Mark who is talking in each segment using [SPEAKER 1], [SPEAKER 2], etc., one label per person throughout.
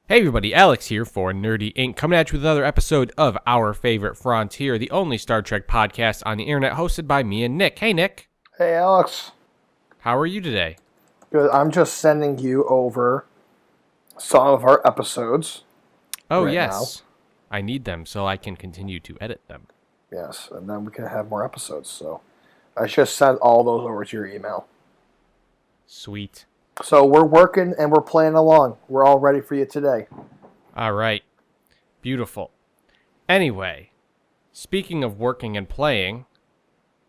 [SPEAKER 1] Hey everybody, Alex here for Nerdy Inc. coming at you with another episode of Our Favorite Frontier, the only Star Trek podcast on the internet hosted by me and Nick. Hey Nick.
[SPEAKER 2] Hey Alex.
[SPEAKER 1] How are you today?
[SPEAKER 2] Good. I'm just sending you over some of our episodes.
[SPEAKER 1] Oh
[SPEAKER 2] right
[SPEAKER 1] yes. I need them so I can continue to edit them.
[SPEAKER 2] Yes, and then we can have more episodes. So I just sent all those over to your email.
[SPEAKER 1] Sweet.
[SPEAKER 2] So we're working and we're playing along. We're all ready for you today.
[SPEAKER 1] All right. Beautiful. Anyway, speaking of working and playing,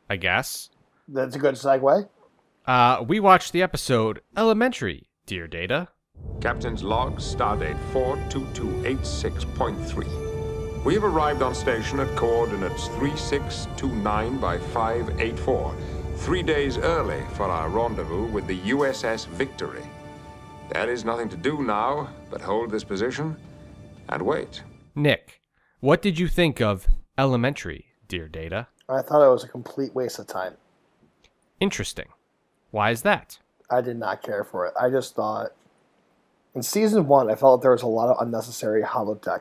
[SPEAKER 1] I guess.
[SPEAKER 2] That's a good segue.
[SPEAKER 1] We watched the episode Elementary, Dear Data.
[SPEAKER 3] Captain's log, stardate 42286.3. We have arrived on station at coordinates 3629 by 584, 3 days early for our rendezvous with the USS Victory. There is nothing to do now but hold this position and wait.
[SPEAKER 1] Nick, what did you think of Elementary, Dear Data?
[SPEAKER 2] I thought it was a complete waste of time.
[SPEAKER 1] Interesting. Why is that?
[SPEAKER 2] I did not care for it. I just thought, in season 1, I felt there was a lot of unnecessary holodeck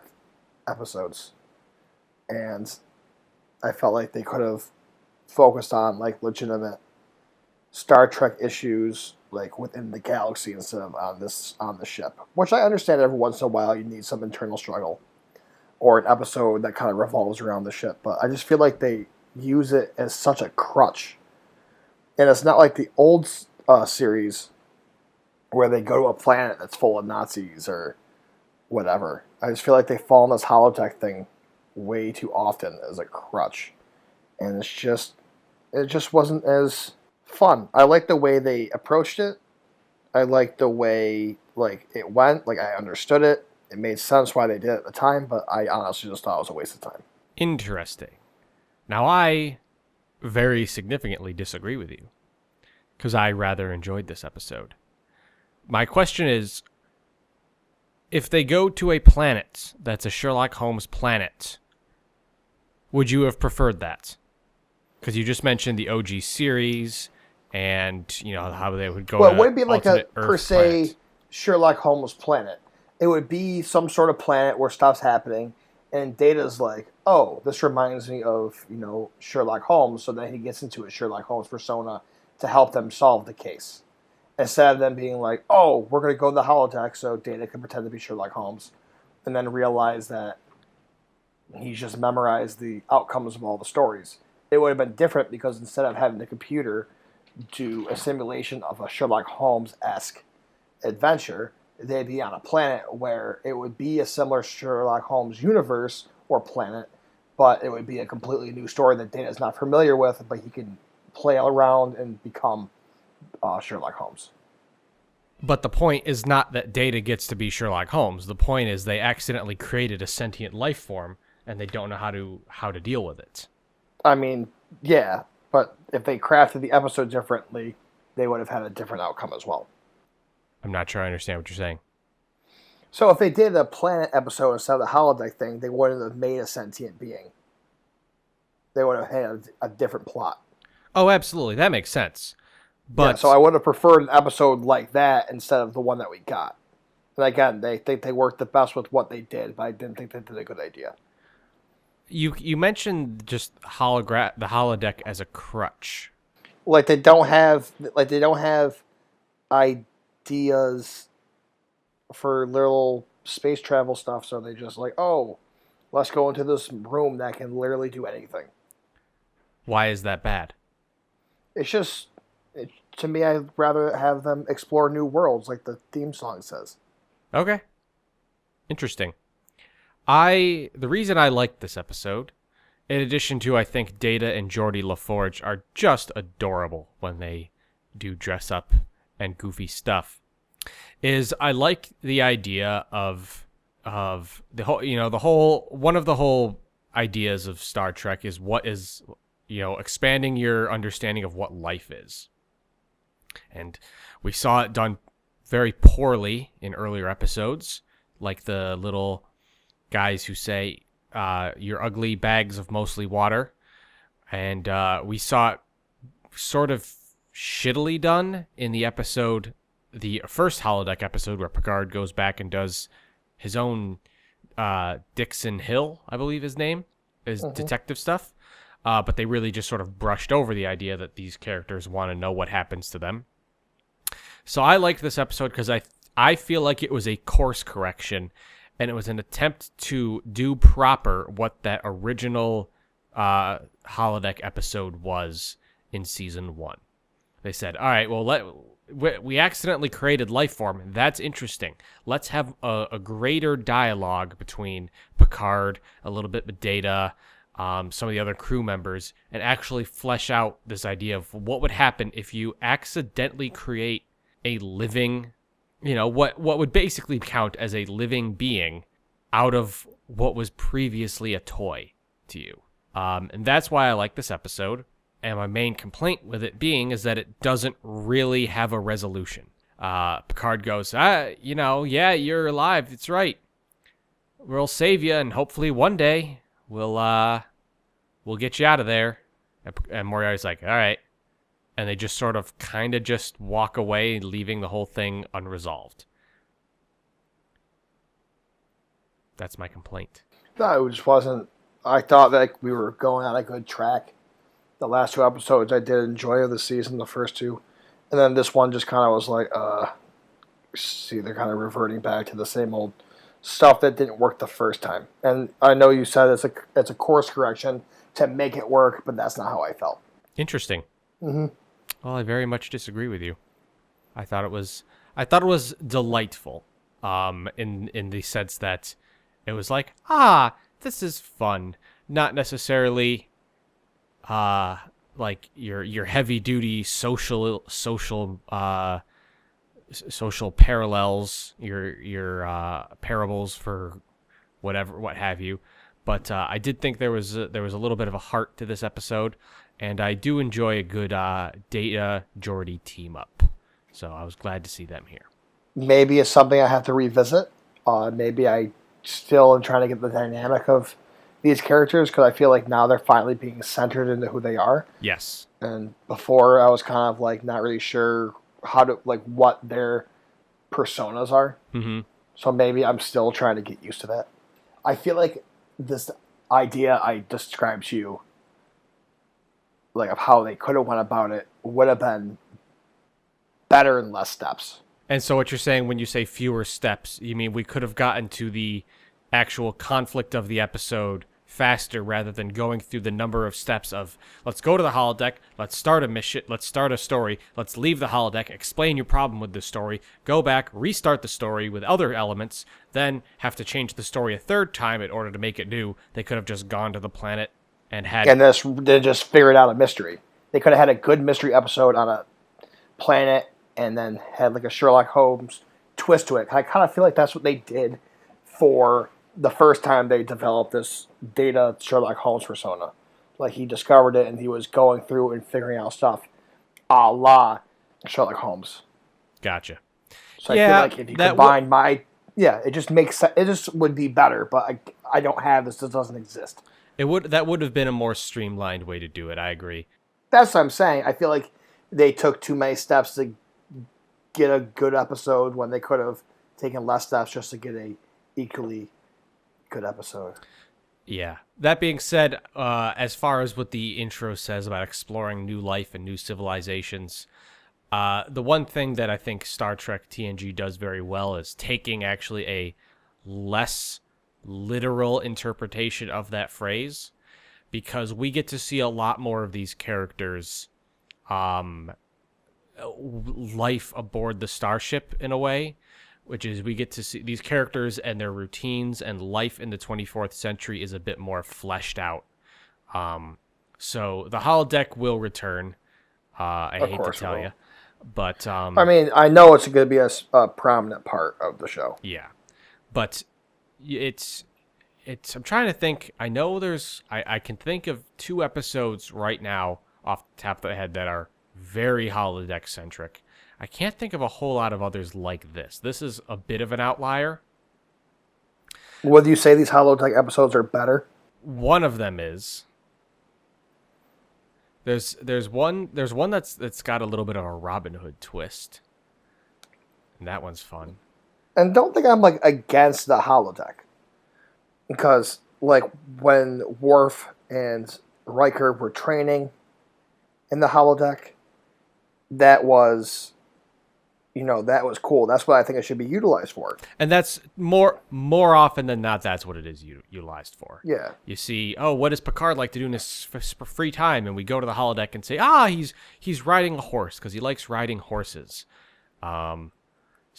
[SPEAKER 2] episodes. And I felt like they could have focused on like legitimate Star Trek issues like within the galaxy instead of on the ship. Which I understand every once in a while you need some internal struggle or an episode that kind of revolves around the ship. But I just feel like they use it as such a crutch. And it's not like the old series where they go to a planet that's full of Nazis or whatever. I just feel like they fall in this holodeck thing way too often as a crutch. And it just wasn't as fun. I like the way they approached it. I like the way it went. Like I understood it. It made sense why they did it at the time, but I honestly just thought it was a waste of time.
[SPEAKER 1] Interesting. Now I very significantly disagree with you because I rather enjoyed this episode. My question is, if they go to a planet that's a Sherlock Holmes planet, would you have preferred that? Because you just mentioned the OG series and, you know, how they would go
[SPEAKER 2] well,
[SPEAKER 1] to
[SPEAKER 2] it wouldn't be like a
[SPEAKER 1] alternate
[SPEAKER 2] per
[SPEAKER 1] Earth
[SPEAKER 2] se
[SPEAKER 1] planet.
[SPEAKER 2] Sherlock Holmes planet. It would be some sort of planet where stuff's happening, and Data's like, oh, this reminds me of, you know, Sherlock Holmes, so then he gets into a Sherlock Holmes persona to help them solve the case. Instead of them being like, oh, we're going to go to the holodeck so Data can pretend to be Sherlock Holmes, and then realize that he's just memorized the outcomes of all the stories. It would have been different because instead of having the computer do a simulation of a Sherlock Holmes-esque adventure, they'd be on a planet where it would be a similar Sherlock Holmes universe or planet, but it would be a completely new story that Data's not familiar with, but he can play around and become Sherlock Holmes.
[SPEAKER 1] But the point is not that Data gets to be Sherlock Holmes. The point is they accidentally created a sentient life form and they don't know how to deal with it.
[SPEAKER 2] I mean, yeah, but if they crafted the episode differently, they would have had a different outcome as well.
[SPEAKER 1] I'm not sure I understand what you're saying.
[SPEAKER 2] So if they did a planet episode instead of the holodeck thing, they wouldn't have made a sentient being. They would have had a different plot.
[SPEAKER 1] Oh, absolutely. That makes sense. But
[SPEAKER 2] yeah, so I would have preferred an episode like that instead of the one that we got. And again, they think they worked the best with what they did, but I didn't think they did a good idea.
[SPEAKER 1] You mentioned just the holodeck as a crutch.
[SPEAKER 2] Like they don't have ideas for little space travel stuff, so they just like, oh, let's go into this room that can literally do anything.
[SPEAKER 1] Why is that bad?
[SPEAKER 2] It's just, to me, I'd rather have them explore new worlds, like the theme song says.
[SPEAKER 1] Okay. Interesting. The reason I liked this episode, in addition to I think Data and Geordi LaForge are just adorable when they do dress up and goofy stuff, is I like the idea of the whole one of the whole ideas of Star Trek is what is, you know, expanding your understanding of what life is. And we saw it done very poorly in earlier episodes, like the little guys who say, you're ugly bags of mostly water. And we saw it sort of shittily done in the episode, the first holodeck episode where Picard goes back and does his own Dixon Hill, I believe his name is, detective stuff. But they really just sort of brushed over the idea that these characters want to know what happens to them. So I liked this episode because I feel like it was a course correction, and it was an attempt to do proper what that original holodeck episode was in season 1. They said, all right, well, we accidentally created life form. That's interesting. Let's have a greater dialogue between Picard, a little bit with Data, some of the other crew members, and actually flesh out this idea of what would happen if you accidentally create a living, what would basically count as a living being out of what was previously a toy to you. And that's why I like this episode. And my main complaint with it being is that it doesn't really have a resolution. Picard goes, yeah, you're alive. It's right. We'll save you, and hopefully one day we'll get you out of there. And Moriarty's like, all right. And they just sort of kind of just walk away, leaving the whole thing unresolved. That's my complaint.
[SPEAKER 2] No, it just wasn't. I thought that we were going on a good track. The last 2 episodes I did enjoy of the season, the first 2. And then this one just kind of was like, see, they're kind of reverting back to the same old stuff that didn't work the first time. And I know you said it's a course correction to make it work, but that's not how I felt.
[SPEAKER 1] Interesting.
[SPEAKER 2] Mm-hmm.
[SPEAKER 1] Well, I very much disagree with you. I thought it was delightful, in the sense that it was like, this is fun, not necessarily, like your heavy duty social parallels, your parables for what have you. But I did think there was a little bit of a heart to this episode, and I do enjoy a good Data Geordi team up. So I was glad to see them here.
[SPEAKER 2] Maybe it's something I have to revisit. Maybe I still am trying to get the dynamic of these characters, because I feel like now they're finally being centered into who they are.
[SPEAKER 1] Yes.
[SPEAKER 2] And before I was kind of like not really sure what their personas are.
[SPEAKER 1] Mm-hmm.
[SPEAKER 2] So maybe I'm still trying to get used to that. I feel like this idea I described to you, like of how they could have went about it, would have been better in less steps.
[SPEAKER 1] And so what you're saying when you say fewer steps, you mean we could have gotten to the actual conflict of the episode faster rather than going through the number of steps of, let's go to the holodeck, let's start a mission, let's start a story, let's leave the holodeck, explain your problem with the story, go back, restart the story with other elements, then have to change the story a third time in order to make it new. They could have just gone to the planet and
[SPEAKER 2] they just figured out a mystery. They could have had a good mystery episode on a planet and then had like a Sherlock Holmes twist to it. I kind of feel like that's what they did for the first time they developed this Data Sherlock Holmes persona. Like, he discovered it and he was going through and figuring out stuff a la Sherlock Holmes.
[SPEAKER 1] Gotcha.
[SPEAKER 2] So I feel like if you combine it just makes sense. It just would be better, but I don't have this. This doesn't exist.
[SPEAKER 1] That would have been a more streamlined way to do it. I agree.
[SPEAKER 2] That's what I'm saying. I feel like they took too many steps to get a good episode when they could have taken less steps just to get a equally good episode.
[SPEAKER 1] Yeah. That being said, as far as what the intro says about exploring new life and new civilizations, the one thing that I think Star Trek TNG does very well is taking actually a less literal interpretation of that phrase, because we get to see a lot more of these characters' life aboard the starship in a way, which is we get to see these characters and their routines, and life in the 24th century is a bit more fleshed out. So the holodeck will return. I hate to tell you, but
[SPEAKER 2] I mean, I know it's going to be a prominent part of the show.
[SPEAKER 1] Yeah, but it's. I'm trying to think. I know I can think of 2 episodes right now off the top of the head that are very holodeck centric. I can't think of a whole lot of others like this. This is a bit of an outlier.
[SPEAKER 2] Would you say these holodeck episodes are better?
[SPEAKER 1] One of them is. There's one that's got a little bit of a Robin Hood twist. And that one's fun.
[SPEAKER 2] And don't think I'm like against the holodeck, because like when Worf and Riker were training in the holodeck, that was, that was cool. That's what I think it should be utilized for.
[SPEAKER 1] And that's more often than not, that's what it is utilized for.
[SPEAKER 2] Yeah.
[SPEAKER 1] You see, what does Picard like to do in his free time? And we go to the holodeck and say, he's riding a horse because he likes riding horses.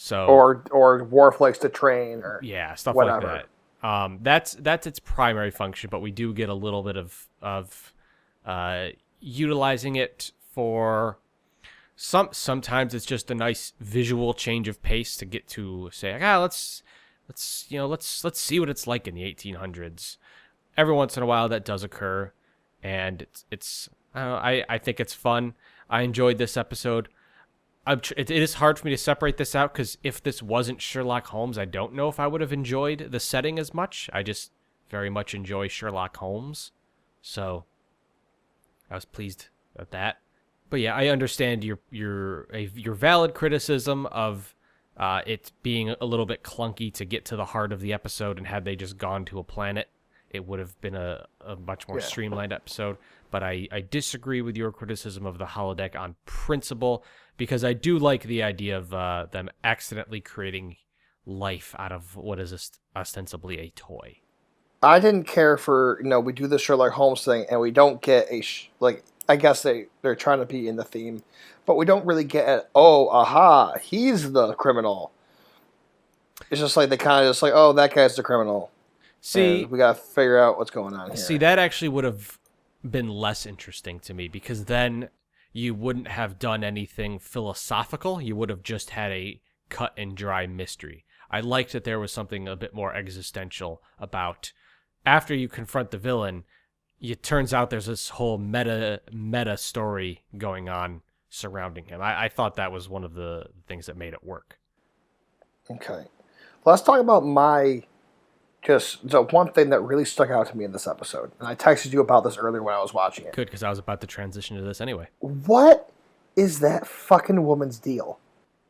[SPEAKER 1] So
[SPEAKER 2] or Worf likes to train, or
[SPEAKER 1] stuff
[SPEAKER 2] whatever.
[SPEAKER 1] like that. That's its primary function, but we do get a little bit of utilizing it for sometimes it's just a nice visual change of pace to get to say, let's see what it's like in the 1800s. Every once in a while that does occur, and it's I think it's fun. I enjoyed this episode. It is hard for me to separate this out, because if this wasn't Sherlock Holmes, I don't know if I would have enjoyed the setting as much. I just very much enjoy Sherlock Holmes, so I was pleased at that. But yeah, I understand your valid criticism of it being a little bit clunky to get to the heart of the episode, and had they just gone to a planet, it would have been a much more streamlined episode. But I disagree with your criticism of the holodeck on principle, because I do like the idea of them accidentally creating life out of what is ostensibly a toy.
[SPEAKER 2] I didn't care for, we do the Sherlock Holmes thing, and we don't get I guess they're trying to be in the theme, but we don't really get he's the criminal. It's just like they kind of just like, that guy's the criminal. See, and we got to figure out what's going on here.
[SPEAKER 1] See, that actually would have been less interesting to me, because then you wouldn't have done anything philosophical. You would have just had a cut and dry mystery. I liked that there was something a bit more existential about, after you confront the villain, it turns out there's this whole meta story going on surrounding him. I thought that was one of the things that made it work.
[SPEAKER 2] Okay. Let's talk about just the one thing that really stuck out to me in this episode. And I texted you about this earlier when I was watching it.
[SPEAKER 1] Good, because I was about to transition to this anyway.
[SPEAKER 2] What is that fucking woman's deal?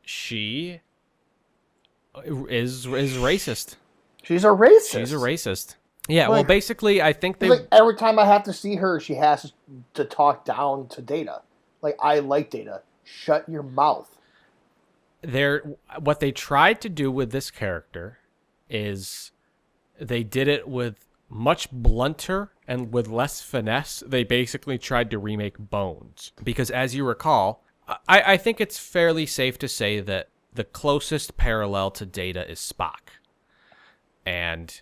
[SPEAKER 1] She is racist.
[SPEAKER 2] She's a racist.
[SPEAKER 1] She's a racist. Yeah, well, basically, I think they...
[SPEAKER 2] every time I have to see her, she has to talk down to Data. I like Data. Shut your mouth.
[SPEAKER 1] What they tried to do with this character is they did it with much blunter and with less finesse. They basically tried to remake Bones. Because as you recall, I think it's fairly safe to say that the closest parallel to Data is Spock. And...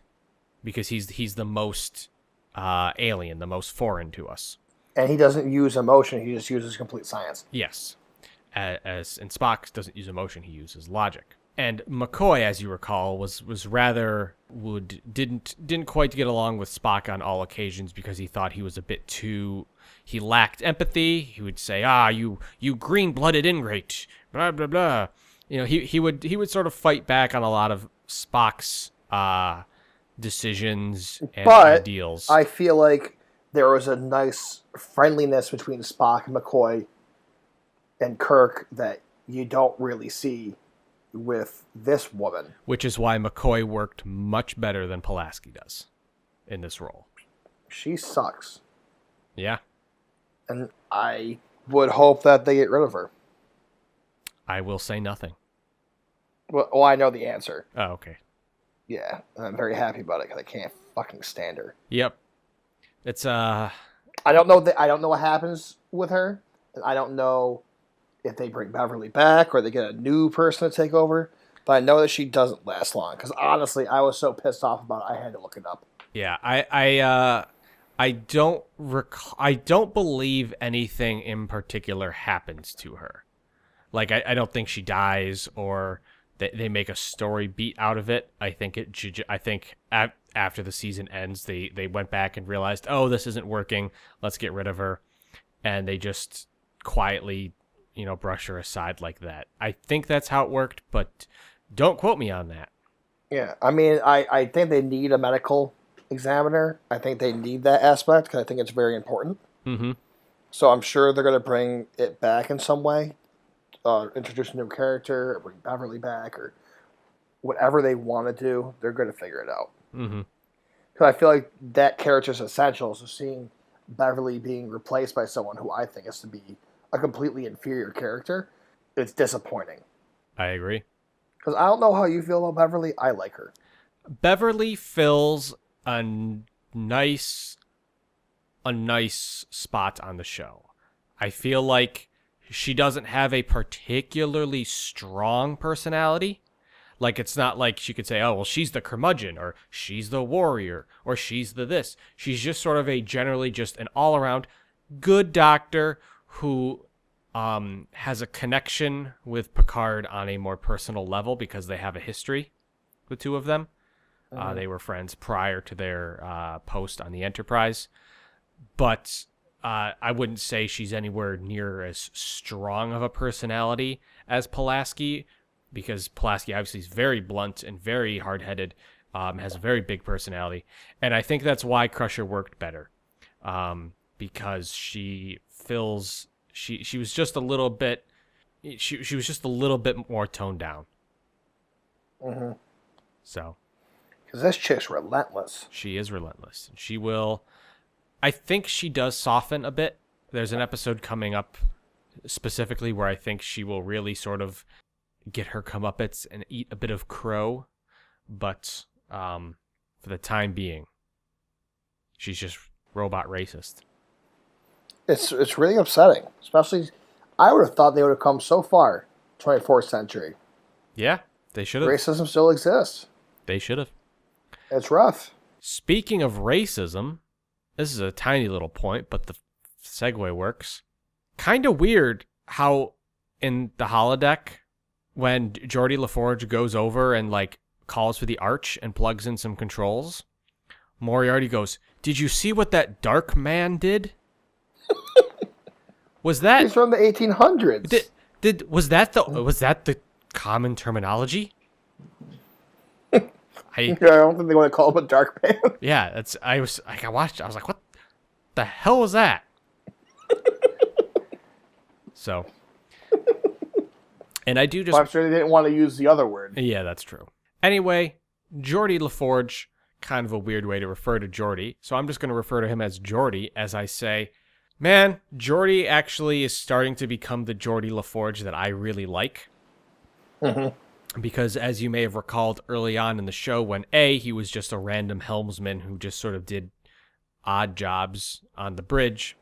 [SPEAKER 1] because he's the most alien, the most foreign to us.
[SPEAKER 2] And he doesn't use emotion, he just uses complete science.
[SPEAKER 1] Yes. And Spock doesn't use emotion, he uses logic. And McCoy, as you recall, was rather didn't quite get along with Spock on all occasions, because he thought he was a bit too... he lacked empathy. He would say, you green-blooded ingrate, blah, blah, blah. He would sort of fight back on a lot of Spock's decisions and ideals.
[SPEAKER 2] I feel like there was a nice friendliness between Spock and McCoy and Kirk that you don't really see with this woman.
[SPEAKER 1] Which is why McCoy worked much better than Pulaski does in this role.
[SPEAKER 2] She sucks.
[SPEAKER 1] Yeah.
[SPEAKER 2] And I would hope that they get rid of her.
[SPEAKER 1] I will say nothing.
[SPEAKER 2] Well, I know the answer.
[SPEAKER 1] Oh, okay.
[SPEAKER 2] Yeah, and I'm very happy about it because I can't fucking stand her.
[SPEAKER 1] Yep. It's
[SPEAKER 2] I don't know what happens with her. And I don't know if they bring Beverly back or they get a new person to take over. But I know that she doesn't last long, because honestly, I was so pissed off about it, I had to look it up.
[SPEAKER 1] Yeah, I don't believe anything in particular happens to her. I don't think she dies or they make a story beat out of it. I think after the season ends, they went back and realized, this isn't working. Let's get rid of her, and they just quietly, brush her aside like that. I think that's how it worked, but don't quote me on that.
[SPEAKER 2] Yeah, I mean, I think they need a medical examiner. I think they need that aspect because I think it's very important.
[SPEAKER 1] Mm-hmm.
[SPEAKER 2] So I'm sure they're going to bring it back in some way. Introduce a new character, or bring Beverly back, or whatever they want to do, they're going to figure it out.
[SPEAKER 1] Mm-hmm.
[SPEAKER 2] Because I feel like that character is essential. So seeing Beverly being replaced by someone who I think is to be a completely inferior character, it's disappointing.
[SPEAKER 1] I agree.
[SPEAKER 2] Because I don't know how you feel about Beverly. I like her.
[SPEAKER 1] Beverly fills a nice spot on the show. I feel like she doesn't have a particularly strong personality. Like, it's not like she could say, oh, well, she's the curmudgeon, or she's the warrior, or she's the this. She's just sort of generally just an all-around good doctor who has a connection with Picard on a more personal level because they have a history, the two of them. They were friends prior to their post on the Enterprise. But I wouldn't say she's anywhere near as strong of a personality as Pulaski, because Pulaski obviously is very blunt and very hard-headed, has a very big personality. And I think that's why Crusher worked better, because she fills... She was just a little bit... She was just a little bit more toned down.
[SPEAKER 2] Mm-hmm.
[SPEAKER 1] So...
[SPEAKER 2] Because this chick's relentless.
[SPEAKER 1] She is relentless. She will... I think she does soften a bit. There's an episode coming up specifically where I think she will really sort of get her comeuppance and eat a bit of crow. But for the time being, she's just robot racist.
[SPEAKER 2] It's really upsetting. Especially, I would have thought they would have come so far, 24th century.
[SPEAKER 1] Yeah, they should have.
[SPEAKER 2] Racism still exists.
[SPEAKER 1] They should have.
[SPEAKER 2] It's rough.
[SPEAKER 1] Speaking of racism, this is a tiny little point, but the segue works. Kind of weird how in the holodeck, when Geordi LaForge goes over and like calls for the Arch and plugs in some controls, Moriarty goes, "Did you see what that dark man did?" Was that...
[SPEAKER 2] He's from the 1800s.
[SPEAKER 1] Was that the common terminology?
[SPEAKER 2] I don't think they want to call him a dark man.
[SPEAKER 1] Yeah, I watched it, I was like, what the hell was that? So, and I do just...
[SPEAKER 2] Well, I'm sure they didn't want to use the other word.
[SPEAKER 1] Yeah, that's true. Anyway, Geordi LaForge, kind of a weird way to refer to Geordi, so I'm just going to refer to him as Geordi as I say, man, Geordi actually is starting to become the Geordi LaForge that I really like.
[SPEAKER 2] Mm-hmm.
[SPEAKER 1] Because as you may have recalled early on in the show, when he was just a random helmsman who just sort of did odd jobs on the bridge.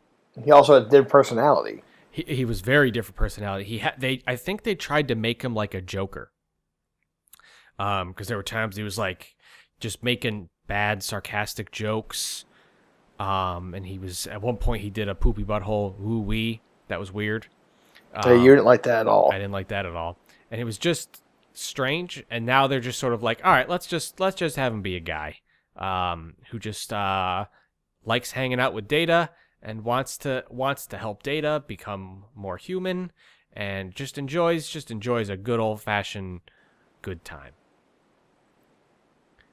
[SPEAKER 2] He also did personality.
[SPEAKER 1] He was very different personality. I think they tried to make him like a Joker. Because there were times he was like just making bad, sarcastic jokes. And he was, at one point he did a poopy butthole woo-wee. That was weird.
[SPEAKER 2] You didn't like that at all.
[SPEAKER 1] I didn't like that at all. And it was just strange, and now they're just sort of like, all right, let's just have him be a guy who just likes hanging out with Data and wants to help Data become more human, and just enjoys a good old-fashioned good time.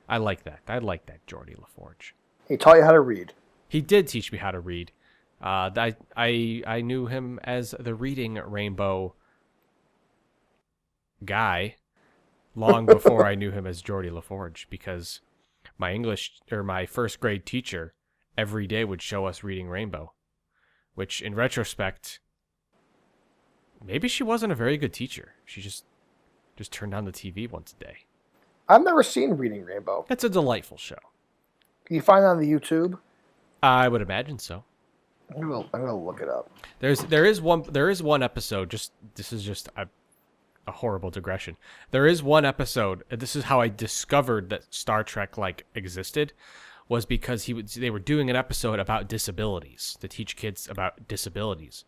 [SPEAKER 1] I like that. I like that Geordi LaForge.
[SPEAKER 2] He taught you how to read.
[SPEAKER 1] He did teach me how to read. I knew him as the Reading Rainbow guy long before I knew him as Geordi LaForge, because my first grade teacher every day would show us Reading Rainbow, which in retrospect, maybe she wasn't a very good teacher. She just turned on the TV once a day.
[SPEAKER 2] I've never seen Reading Rainbow.
[SPEAKER 1] It's a delightful show.
[SPEAKER 2] Can you find it on the YouTube?
[SPEAKER 1] I would imagine so.
[SPEAKER 2] I'm gonna look it up.
[SPEAKER 1] There is one episode. This is just a horrible digression. There is one episode. This is how I discovered that Star Trek existed, was because they were doing an episode about disabilities to teach kids about disabilities,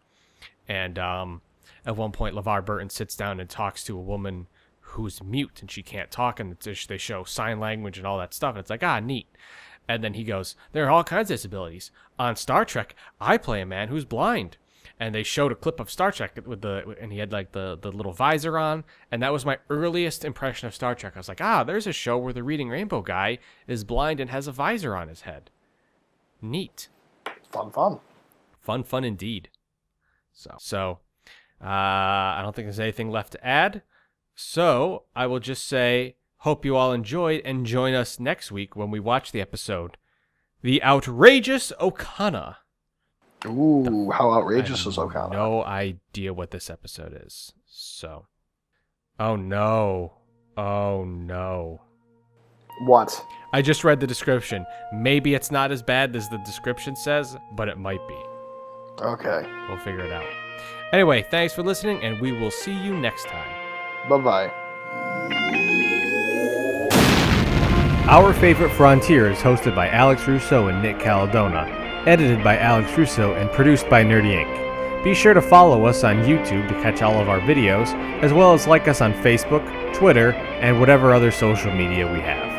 [SPEAKER 1] and at one point LeVar Burton sits down and talks to a woman who's mute and she can't talk, and they show sign language and all that stuff, and it's like, neat. And then he goes, there are all kinds of disabilities. On Star Trek, I play a man who's blind. And they showed a clip of Star Trek and he had the little visor on, and that was my earliest impression of Star Trek. I was like, there's a show where the Reading Rainbow guy is blind and has a visor on his head. Neat. Fun indeed. So I don't think there's anything left to add. So I will just say, Hope you all enjoyed, and join us next week when we watch the episode, The Outrageous Okana.
[SPEAKER 2] Ooh, how outrageous is Okana?
[SPEAKER 1] No idea what this episode is. So, oh no.
[SPEAKER 2] What?
[SPEAKER 1] I just read the description. Maybe it's not as bad as the description says, but it might be.
[SPEAKER 2] Okay.
[SPEAKER 1] We'll figure it out. Anyway, thanks for listening, and we will see you next time.
[SPEAKER 2] Bye-bye.
[SPEAKER 1] Our Favorite Frontier is hosted by Alex Russo and Nick Caladona, edited by Alex Russo, and produced by Nerdy Inc. Be sure to follow us on YouTube to catch all of our videos, as well as like us on Facebook, Twitter, and whatever other social media we have.